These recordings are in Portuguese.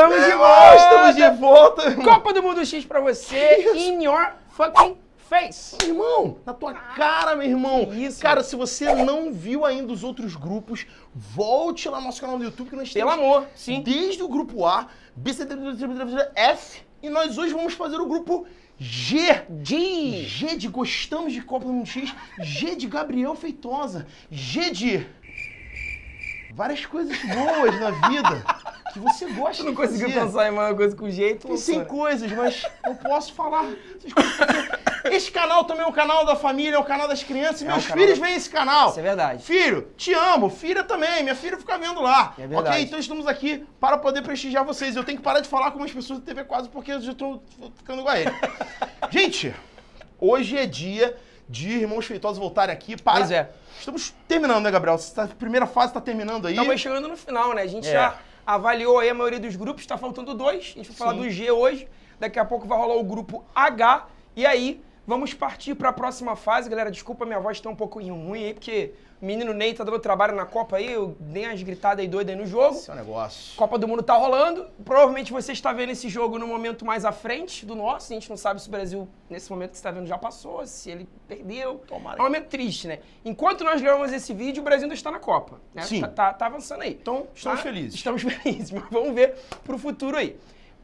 Estamos de volta! Estamos de volta! Copa do Mundo X pra você, in your fucking face. Irmão, na tua cara, meu irmão. Que isso? Cara, se você não viu ainda os outros grupos, volte lá no nosso canal do YouTube que nós Pelo temos amor, sim. desde o grupo A, B, C, D, F, e nós hoje vamos fazer o grupo G. G de gostamos de Copa do Mundo X, G de Gabriel Feitosa, G de várias coisas boas na vida que você gosta Eu não de conseguiu fazer. pensar em uma coisa com jeito. Tem 100 coisas, mas eu posso falar essas coisas porque esse canal também é um canal da família, é um canal das crianças. Meus canal filhos da- veem esse canal. Isso é verdade. Filho, te amo. Filha também. Minha filha fica vendo lá. É verdade. Ok? Então estamos aqui para poder prestigiar vocês. Eu tenho que parar de falar com as pessoas da TV Quase porque eu já estou ficando igual a ele. Gente, hoje é dia de Irmãos Feitosos voltarem aqui para... Pois é. Estamos terminando, né, Gabriel? A primeira fase está terminando aí. Estamos chegando no final, né? A gente É. já avaliou aí a maioria dos grupos, tá faltando 2. A gente vai falar do G hoje. Daqui a pouco vai rolar o grupo H. E aí, vamos partir para a próxima fase. Galera, desculpa, minha voz tá um pouco ruim aí, porque o menino Ney tá dando trabalho na Copa aí. Eu dei umas gritadas aí doidas aí no jogo. Esse é o negócio. Copa do Mundo tá rolando. Provavelmente você está vendo esse jogo no momento mais à frente do nosso. A gente não sabe se o Brasil, nesse momento que você está vendo, já passou, se ele perdeu. Tomara. É um momento triste, né? Enquanto nós gravamos esse vídeo, o Brasil ainda está na Copa. Né? Sim. Tá avançando aí. Então, estamos Tá? felizes. Estamos felizes, mas vamos ver pro futuro aí.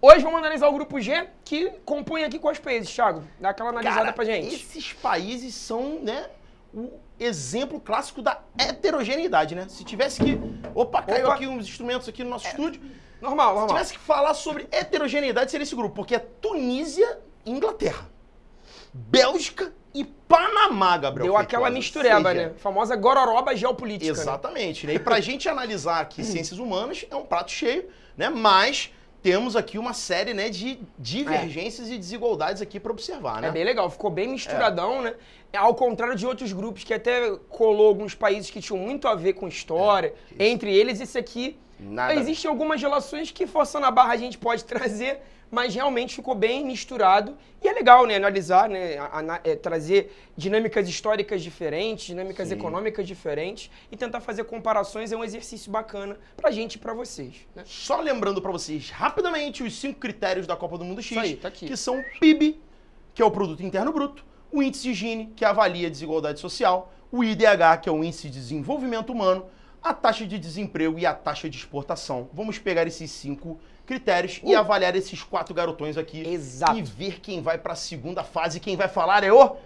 Hoje vamos analisar o grupo G, que compõe aqui quais países, Thiago? Dá aquela analisada Cara, pra gente. esses países são, né, o exemplo clássico da heterogeneidade, né? Se tivesse que... Opa, caiu aqui uns instrumentos aqui no nosso estúdio. Normal, Se normal. tivesse que falar sobre heterogeneidade, seria esse grupo, porque é Tunísia e Inglaterra. Bélgica e Panamá, Gabriel Deu aquela Feitosa. mistureba, Ou seja, né? Famosa gororoba geopolítica. Né? Exatamente, né? E pra gente analisar aqui ciências humanas, é um prato cheio, né? Mas temos aqui uma série, né, de divergências e desigualdades aqui pra observar, né? É bem legal, ficou bem misturadão, né? Ao contrário de outros grupos que até colou alguns países que tinham muito a ver com história. Entre eles, esse aqui, Nada. existem algumas relações que, forçando a barra, a gente pode trazer, mas realmente ficou bem misturado. E é legal, né, analisar, né, trazer dinâmicas históricas diferentes, dinâmicas Sim. econômicas diferentes e tentar fazer comparações é um exercício bacana pra gente e pra vocês, né? Só lembrando pra vocês rapidamente os 5 critérios da Copa do Mundo X, Isso aí, tá aqui. que são o PIB, que é o Produto Interno Bruto, o Índice de Gini, que avalia a desigualdade social, o IDH, que é o Índice de Desenvolvimento Humano, a taxa de desemprego e a taxa de exportação. Vamos pegar esses 5 critérios e avaliar esses 4 garotões aqui. Exato. E ver quem vai pra segunda fase. Quem vai falar é o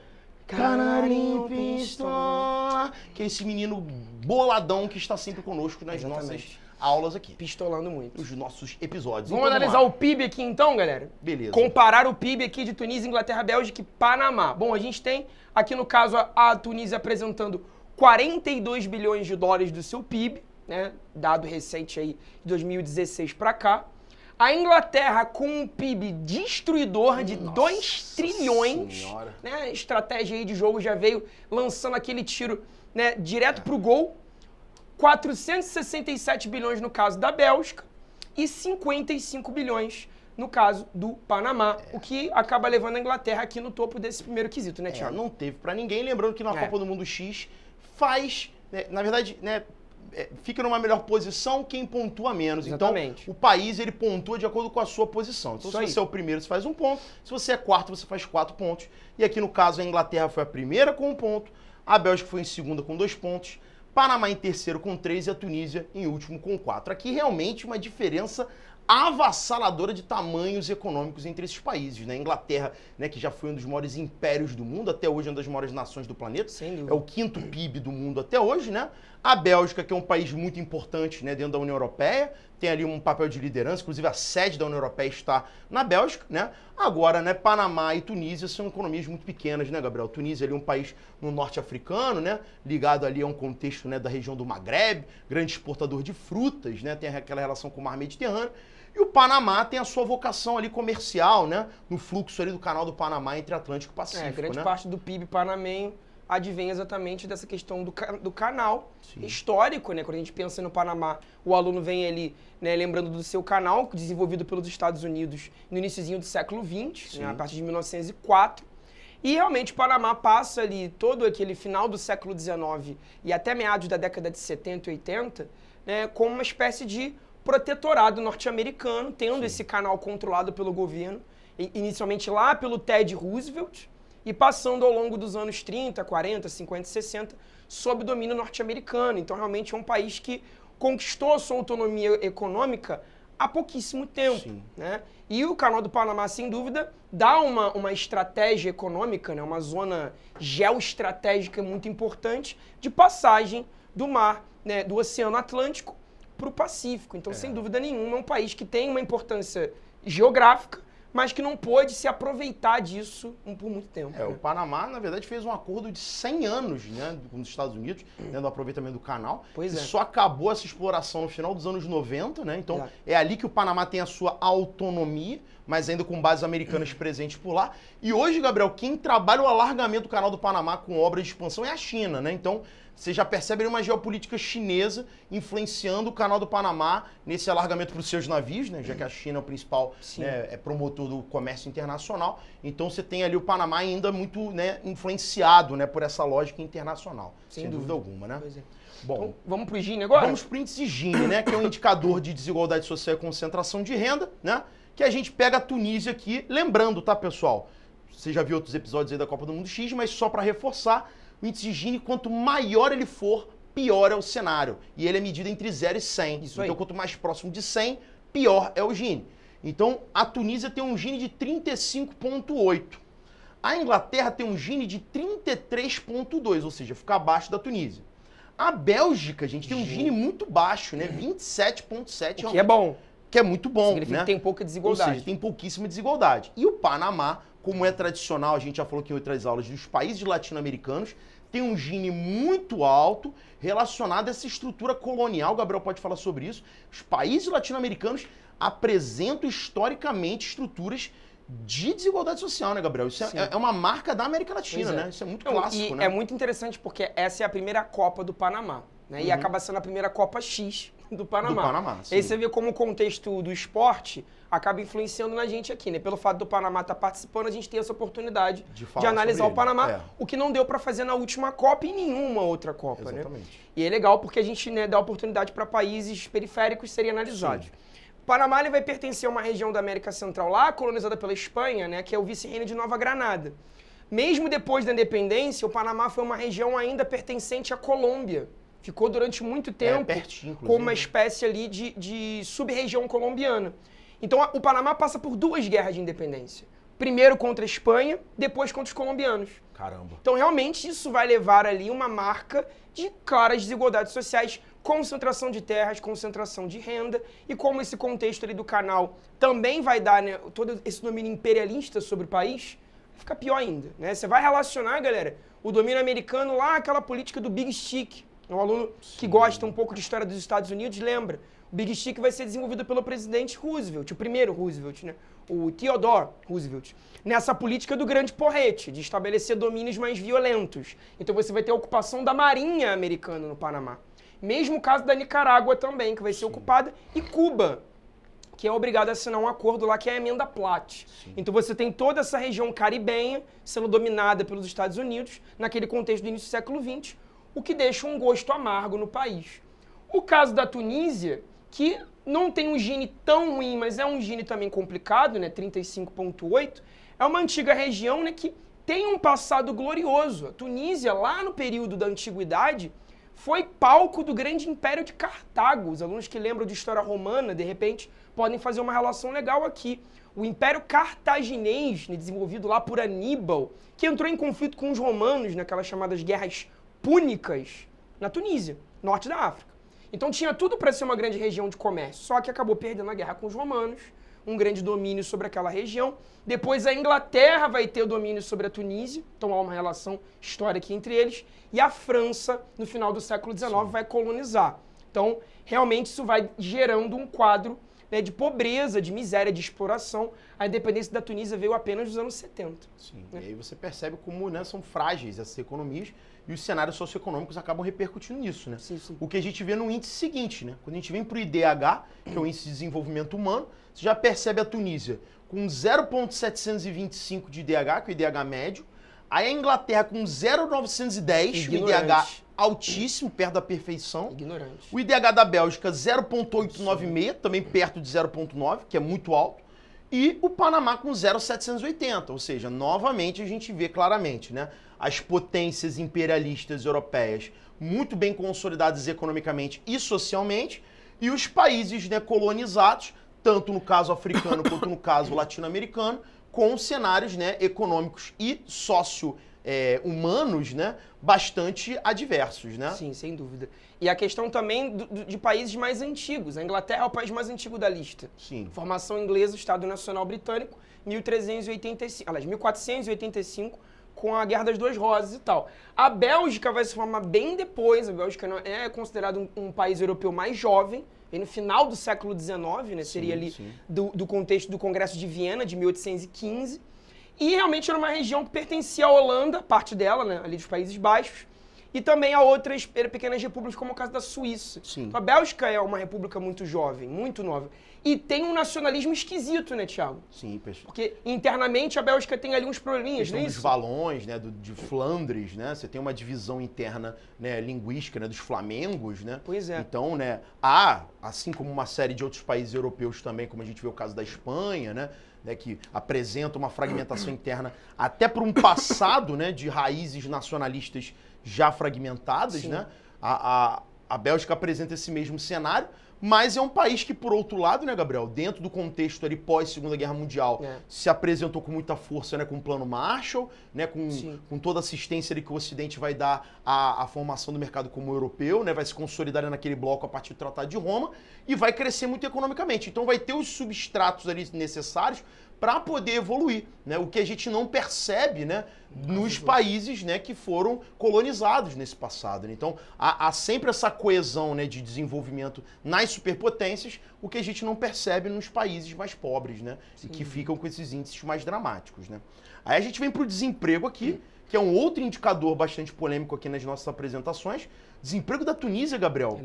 Canarinho Pistola, que é esse menino boladão que está sempre conosco nas Exatamente. nossas aulas aqui. Pistolando muito. Os nossos episódios. Vamos Então, analisar lá. o PIB aqui então, galera? Beleza. Comparar o PIB aqui de Tunísia, Inglaterra, Bélgica e Panamá. Bom, a gente tem aqui no caso a Tunísia apresentando 42 bilhões de dólares do seu PIB, né? Dado recente aí de 2016 para cá. A Inglaterra com um PIB destruidor de 2 trilhões. Senhora. Né? A estratégia aí de jogo já veio lançando aquele tiro, né, direto pro gol. 467 bilhões no caso da Bélgica e 55 bilhões no caso do Panamá, o que acaba levando a Inglaterra aqui no topo desse primeiro quesito, né, Thiago? Não teve pra ninguém. Lembrando que na Copa do Mundo X faz, né, na verdade, né, fica numa melhor posição quem pontua menos. Exatamente. Então, o país, ele pontua de acordo com a sua posição. Então, Isso se aí. você é o primeiro, você faz 1 ponto. Se você é quarto, você faz 4 pontos. E aqui, no caso, a Inglaterra foi a primeira com 1 ponto. A Bélgica foi em segunda com 2 pontos. Panamá em terceiro com 3 e a Tunísia em último com 4. Aqui, realmente, uma diferença avassaladora de tamanhos econômicos entre esses países, né? A Inglaterra, né, que já foi um dos maiores impérios do mundo, até hoje é uma das maiores nações do planeta. Sem dúvida. É o 5º PIB do mundo até hoje, né? A Bélgica, que é um país muito importante, né, dentro da União Europeia, tem ali um papel de liderança, inclusive a sede da União Europeia está na Bélgica, né? Agora, né, Panamá e Tunísia são economias muito pequenas, né, Gabriel? Tunísia ali é um país no norte africano, né, ligado ali a um contexto, né, da região do Maghreb, grande exportador de frutas, né, tem aquela relação com o mar Mediterrâneo. E o Panamá tem a sua vocação ali comercial, né, no fluxo ali do canal do Panamá entre Atlântico e Pacífico, Grande né? parte do PIB panamenho advém exatamente dessa questão do canal Sim. histórico, né? Quando a gente pensa no Panamá, o aluno vem ali, né, lembrando do seu canal, desenvolvido pelos Estados Unidos no iniciozinho do século XX, né, a partir de 1904. E realmente o Panamá passa ali todo aquele final do século XIX e até meados da década de 70 e 80, né, como uma espécie de protetorado norte-americano, tendo esse canal controlado pelo governo, inicialmente lá pelo Teddy Roosevelt, e passando ao longo dos anos 30, 40, 50 e 60, sob domínio norte-americano. Então, realmente é um país que conquistou a sua autonomia econômica há pouquíssimo tempo, né? E o Canal do Panamá, sem dúvida, dá uma estratégia econômica, né? Uma zona geoestratégica muito importante de passagem do mar, né? Do Oceano Atlântico para o Pacífico. Então, sem dúvida nenhuma, é um país que tem uma importância geográfica, mas que não pôde se aproveitar disso por muito tempo. O Panamá, na verdade, fez um acordo de 100 anos, né, com os Estados Unidos, dentro do aproveitamento do canal. Pois é. Só acabou essa exploração no final dos anos 90, né? Então, é ali que o Panamá tem a sua autonomia, mas ainda com bases americanas presentes por lá. E hoje, Gabriel, quem trabalha o alargamento do Canal do Panamá com obras de expansão é a China, né? Então, você já percebe uma geopolítica chinesa influenciando o Canal do Panamá nesse alargamento para os seus navios, né? Já que a China é o principal promotor do comércio internacional. Então você tem ali o Panamá ainda muito, né, influenciado, né, por essa lógica internacional. Sem dúvida alguma, né? Pois é. Bom, então, vamos para o Gini agora? Vamos para o índice Gini, né? Que é um indicador de desigualdade social e concentração de renda, né? Que a gente pega a Tunísia aqui, lembrando, tá, pessoal? Você já viu outros episódios aí da Copa do Mundo X, mas só para reforçar, o índice de Gini, quanto maior ele for, pior é o cenário. E ele é medido entre 0 e 100. Então, quanto mais próximo de 100, pior é o Gini. Então, a Tunísia tem um Gini de 35,8. A Inglaterra tem um Gini de 33,2, ou seja, fica abaixo da Tunísia. A Bélgica, gente, tem um Gini muito baixo, né? 27,7. O que é bom. Que é muito bom, significa, né? Que tem pouca desigualdade. Ou seja, tem pouquíssima desigualdade. E o Panamá, como é tradicional, a gente já falou aqui em outras aulas, dos países latino-americanos, tem um Gini muito alto relacionado a essa estrutura colonial. O Gabriel pode falar sobre isso. Os países latino-americanos apresentam historicamente estruturas de desigualdade social, né, Gabriel? Isso é uma marca da América Latina, né? Isso é muito clássico, né? É muito interessante porque essa é a primeira Copa do Panamá, né? E acaba sendo a primeira Copa X do Panamá. Do Panamá, sim. Aí você vê como o contexto do esporte acaba influenciando na gente aqui, né? Pelo fato do Panamá estar participando, a gente tem essa oportunidade de analisar o Panamá, o que não deu para fazer na última Copa e em nenhuma outra Copa, né? E é legal porque a gente, né, dá oportunidade para países periféricos serem analisados. Sim. O Panamá ele vai pertencer a uma região da América Central lá, colonizada pela Espanha, né, que é o vice-reino de Nova Granada. Mesmo depois da independência, o Panamá foi uma região ainda pertencente à Colômbia. Ficou durante muito tempo como uma espécie ali de sub-região colombiana. Então o Panamá passa por duas guerras de independência. Primeiro contra a Espanha, depois contra os colombianos. Caramba. Então realmente isso vai levar ali uma marca de claras desigualdades sociais, concentração de terras, concentração de renda, e como esse contexto ali do canal também vai dar, né, todo esse domínio imperialista sobre o país, fica pior ainda, né? Você vai relacionar, galera, o domínio americano lá àquela política do Big Stick. Um aluno que gosta um pouco de história dos Estados Unidos lembra. O Big Stick vai ser desenvolvido pelo presidente Roosevelt, o primeiro Roosevelt, né? O Theodore Roosevelt. Nessa política do grande porrete, de estabelecer domínios mais violentos. Então você vai ter a ocupação da Marinha americana no Panamá. Mesmo o caso da Nicarágua também, que vai ser ocupada, e Cuba, que é obrigado a assinar um acordo lá, que é a Emenda Platt. Então você tem toda essa região caribenha sendo dominada pelos Estados Unidos, naquele contexto do início do século XX, o que deixa um gosto amargo no país. O caso da Tunísia, que não tem um Gini tão ruim, mas é um Gini também complicado, né, 35,8, é uma antiga região, né, que tem um passado glorioso. A Tunísia, lá no período da Antiguidade, foi palco do grande império de Cartago. Os alunos que lembram de história romana, de repente, podem fazer uma relação legal aqui. O Império Cartaginês, né, desenvolvido lá por Aníbal, que entrou em conflito com os romanos naquelas chamadas guerras púnicas na Tunísia, norte da África. Então tinha tudo para ser uma grande região de comércio, só que acabou perdendo a guerra com os romanos, um grande domínio sobre aquela região. Depois a Inglaterra vai ter o domínio sobre a Tunísia, então há uma relação histórica entre eles, e a França, no final do século XIX, vai colonizar. Então, realmente isso vai gerando um quadro, né, de pobreza, de miséria, de exploração. A independência da Tunísia veio apenas nos anos 70. Sim, né? E aí você percebe como, né, são frágeis essas economias e os cenários socioeconômicos acabam repercutindo nisso, né? Sim. O que a gente vê no índice seguinte, né? Quando a gente vem para o IDH, que é o Índice de Desenvolvimento Humano, você já percebe a Tunísia com 0,725 de IDH, que é o IDH médio, Aí a Inglaterra com 0,910, o IDH altíssimo, perto da perfeição. Ignorante. O IDH da Bélgica 0,896, também perto de 0,9, que é muito alto. E o Panamá com 0,780, ou seja, novamente a gente vê claramente, né? As potências imperialistas europeias muito bem consolidadas economicamente e socialmente, e os países, né, colonizados, tanto no caso africano quanto no caso latino-americano, com cenários, né, econômicos e humanos, né, bastante adversos, né? Sim, sem dúvida. E a questão também de países mais antigos. A Inglaterra é o país mais antigo da lista. Sim. Formação inglesa, Estado Nacional Britânico, 1485, com a Guerra das Duas Rosas e tal. A Bélgica vai se formar bem depois. A Bélgica não é considerado um país europeu mais jovem, no final do século XIX, né? Seria ali do contexto do Congresso de Viena, de 1815. E realmente era uma região que pertencia à Holanda, parte dela, né? Ali dos Países Baixos, e também a outras pequenas repúblicas, como o caso da Suíça. Sim. Então, a Bélgica é uma república muito jovem, muito nova. E tem um nacionalismo esquisito, né, Thiago? Sim, pessoal. Porque internamente a Bélgica tem ali uns probleminhas, não é dos isso? valões, né, de Flandres, né? Você tem uma divisão interna, né, linguística, né, dos flamengos, né? Pois é. Então, né, assim como uma série de outros países europeus também, como a gente vê o caso da Espanha, né, que apresenta uma fragmentação interna até por um passado, né, de raízes nacionalistas já fragmentadas, né? A Bélgica apresenta esse mesmo cenário, mas é um país que, por outro lado, né, Gabriel, dentro do contexto ali pós-Segunda Guerra Mundial, se apresentou com muita força, né, com o Plano Marshall, né, com toda a assistência ali que o Ocidente vai dar à formação do mercado comum europeu, né, vai se consolidar naquele bloco a partir do Tratado de Roma e vai crescer muito economicamente. Então vai ter os substratos ali necessários para poder evoluir, né? O que a gente não percebe, né, nos países, né, que foram colonizados nesse passado, né? Então há sempre essa coesão, né, de desenvolvimento nas superpotências, o que a gente não percebe nos países mais pobres, né? E que ficam com esses índices mais dramáticos, né? Aí a gente vem para o desemprego aqui, que é um outro indicador bastante polêmico aqui nas nossas apresentações. Desemprego da Tunísia, Gabriel,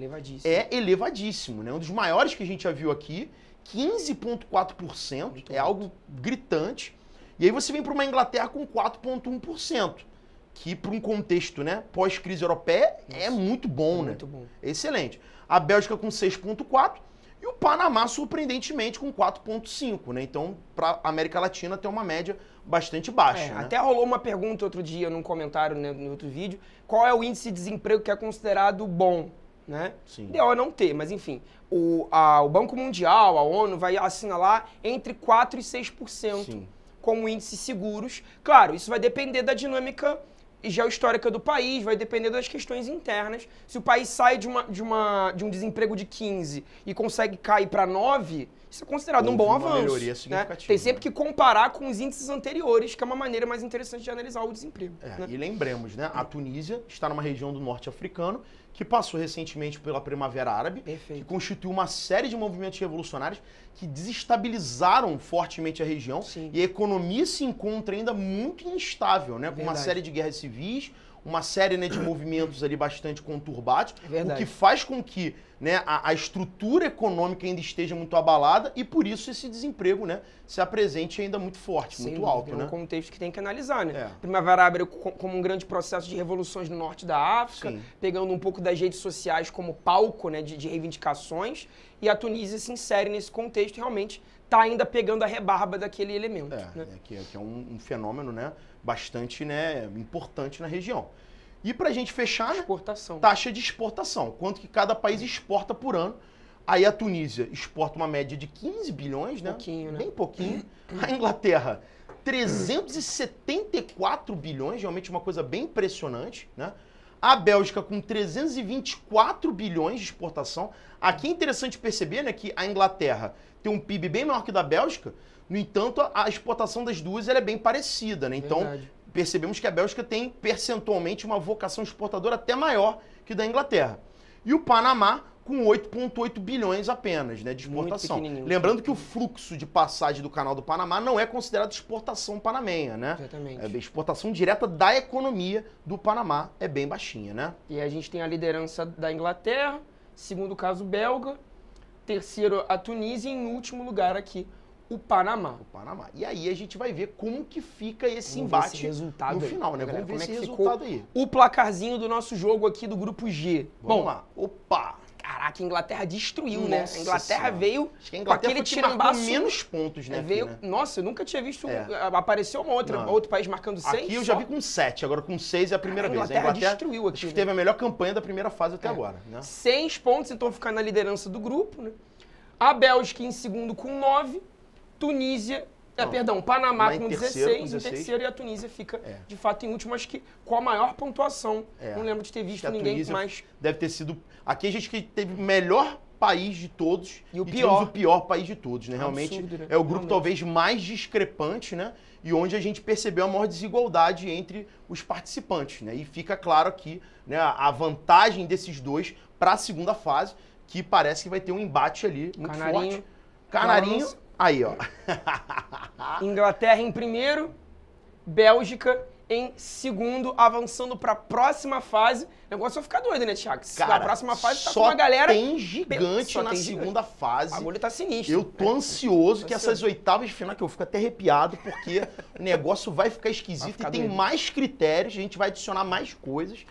é elevadíssimo, né? Um dos maiores que a gente já viu aqui. 15,4%, é algo gritante. E aí você vem para uma Inglaterra com 4,1%, que para um contexto, né, pós-crise europeia é muito bom, né? Muito bom. Excelente. A Bélgica com 6,4% e o Panamá, surpreendentemente, com 4,5%, né? Então, para a América Latina tem uma média bastante baixa, né? Até rolou uma pergunta outro dia num comentário, né, no outro vídeo, qual é o índice de desemprego que é considerado bom? Né? Ideal é não ter, mas enfim, o Banco Mundial, a ONU, vai assinalar entre 4% e 6% como índices seguros. Claro, isso vai depender da dinâmica geohistórica do país, vai depender das questões internas. Se o país sai de um desemprego de 15 e consegue cair para 9, isso é considerado um bom avanço. Melhoria significativa, né? Tem sempre que comparar com os índices anteriores, que é uma maneira mais interessante de analisar o desemprego. Né? E lembremos, né? A Tunísia está numa região do norte africano que passou recentemente pela Primavera Árabe, que constituiu uma série de movimentos revolucionários que desestabilizaram fortemente a região. E a economia se encontra ainda muito instável, né? Com uma série de guerras civis, uma série, né, de movimentos ali bastante conturbados, o que faz com que, né, a estrutura econômica ainda esteja muito abalada e por isso esse desemprego, né, se apresente ainda muito forte, muito alto, né? É um contexto que tem que analisar, né? Primavera Árabe como um grande processo de revoluções no norte da África, pegando um pouco das redes sociais como palco, né, de reivindicações, e a Tunísia se insere nesse contexto e realmente está ainda pegando a rebarba daquele elemento. Que é um fenômeno, né, bastante, né, importante na região. E para a gente fechar, exportação. Taxa de exportação, quanto que cada país exporta por ano. Aí a Tunísia exporta uma média de 15 bilhões, né? Pouquinho, né? Bem pouquinho. A Inglaterra, 374 bilhões, realmente uma coisa bem impressionante, né? A Bélgica com 324 bilhões de exportação. Aqui é interessante perceber, né, que a Inglaterra tem um PIB bem maior que o da Bélgica, no entanto, a exportação das duas ela é bem parecida, né? Então, percebemos que a Bélgica tem percentualmente uma vocação exportadora até maior que o da Inglaterra. E o Panamá com 8,8 bilhões apenas, né, de exportação. Lembrando que o fluxo de passagem do Canal do Panamá não é considerado exportação panamenha, né? Exatamente. A exportação direta da economia do Panamá é bem baixinha, né? E a gente tem a liderança da Inglaterra, segundo caso belga, terceiro a Tunísia e em último lugar aqui o Panamá. O Panamá. E aí a gente vai ver como que fica esse Vamos ver embate esse resultado no aí, final, né? galera. Vamos ver Como é esse que resultado aí. O placarzinho do nosso jogo aqui do grupo G. Vamos lá. Opa! Caraca, a Inglaterra destruiu, né? Nossa A Inglaterra Senhora. veio Acho que a com Inglaterra aquele foi que marcou tirambaço. menos pontos, né? Veio, aqui, né? Nossa, eu nunca tinha visto. É. Apareceu outro país marcando 6. Aqui eu já vi com 7, agora com 6 é a primeira vez. A Inglaterra destruiu aqui, acho que né? teve a melhor campanha da primeira fase até agora, né? 6 pontos, então ficar na liderança do grupo, né? A Bélgica em segundo com 9. Tunísia. Panamá lá em com terceiro, 16, com em 16. terceiro, e a Tunísia fica, de fato, em último, acho que com a maior pontuação. Não lembro de ter Acho visto que a ninguém Tunísia mais. deve ter sido. Aqui a gente que teve o melhor país de todos E o tivemos pior. o pior país de todos, né? Realmente Absurdo, né? é o grupo Realmente. talvez mais discrepante, né? E onde a gente percebeu a maior desigualdade entre os participantes, né? E fica claro aqui, né, a vantagem desses dois para a segunda fase, que parece que vai ter um embate ali muito Canarinho. forte. Canarinho, Balança. aí, ó. Inglaterra em primeiro, Bélgica em segundo, avançando para a próxima fase. O negócio vai ficar doido, né, Thiago? Cara, a próxima fase tá só com uma galera. tem gigante Só na tem gigante. segunda O fase. bagulho tá sinistro. Eu tô ansioso Tá que essas oitavas de final, que eu fico até arrepiado, porque o negócio vai ficar esquisito Vai ficar e tem doido. mais critérios, a gente vai adicionar mais coisas.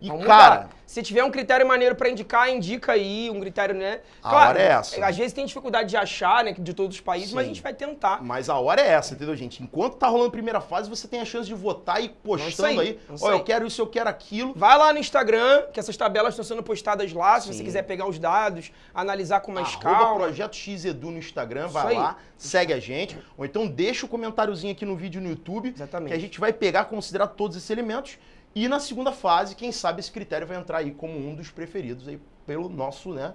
E, vamos cara, mudar. Se tiver um critério maneiro pra indicar, indica aí, um critério, né? A hora é essa. Às vezes tem dificuldade de achar, né, de todos os países, mas a Sim. gente vai tentar. mas a hora é essa, entendeu, gente? Enquanto tá rolando a primeira fase, você tem a chance de votar e ir postando aí. isso Ó, aí. eu quero isso, eu quero aquilo. Vai lá no Instagram, que essas tabelas estão sendo postadas lá, se Sim. você quiser pegar os dados, analisar com mais Arroba calma. Projeto XEDU no Instagram, Isso vai aí. lá, segue a gente. Ou então deixa o comentáriozinho aqui no vídeo no YouTube, Exatamente. que a gente vai pegar, considerar todos esses elementos. E na segunda fase, quem sabe esse critério vai entrar aí como um dos preferidos aí pelo nosso, né,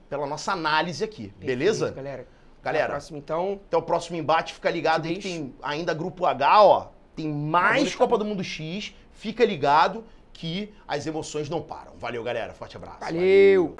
pela nossa análise aqui, beleza? Perfeito, galera. Galera, Até a próxima, então. até o próximo embate, fica ligado aí que Beijo. tem ainda grupo H, ó, tem mais Bagulho tá Copa bom. do Mundo X, fica ligado que as emoções não param. Valeu, galera, forte abraço. Valeu.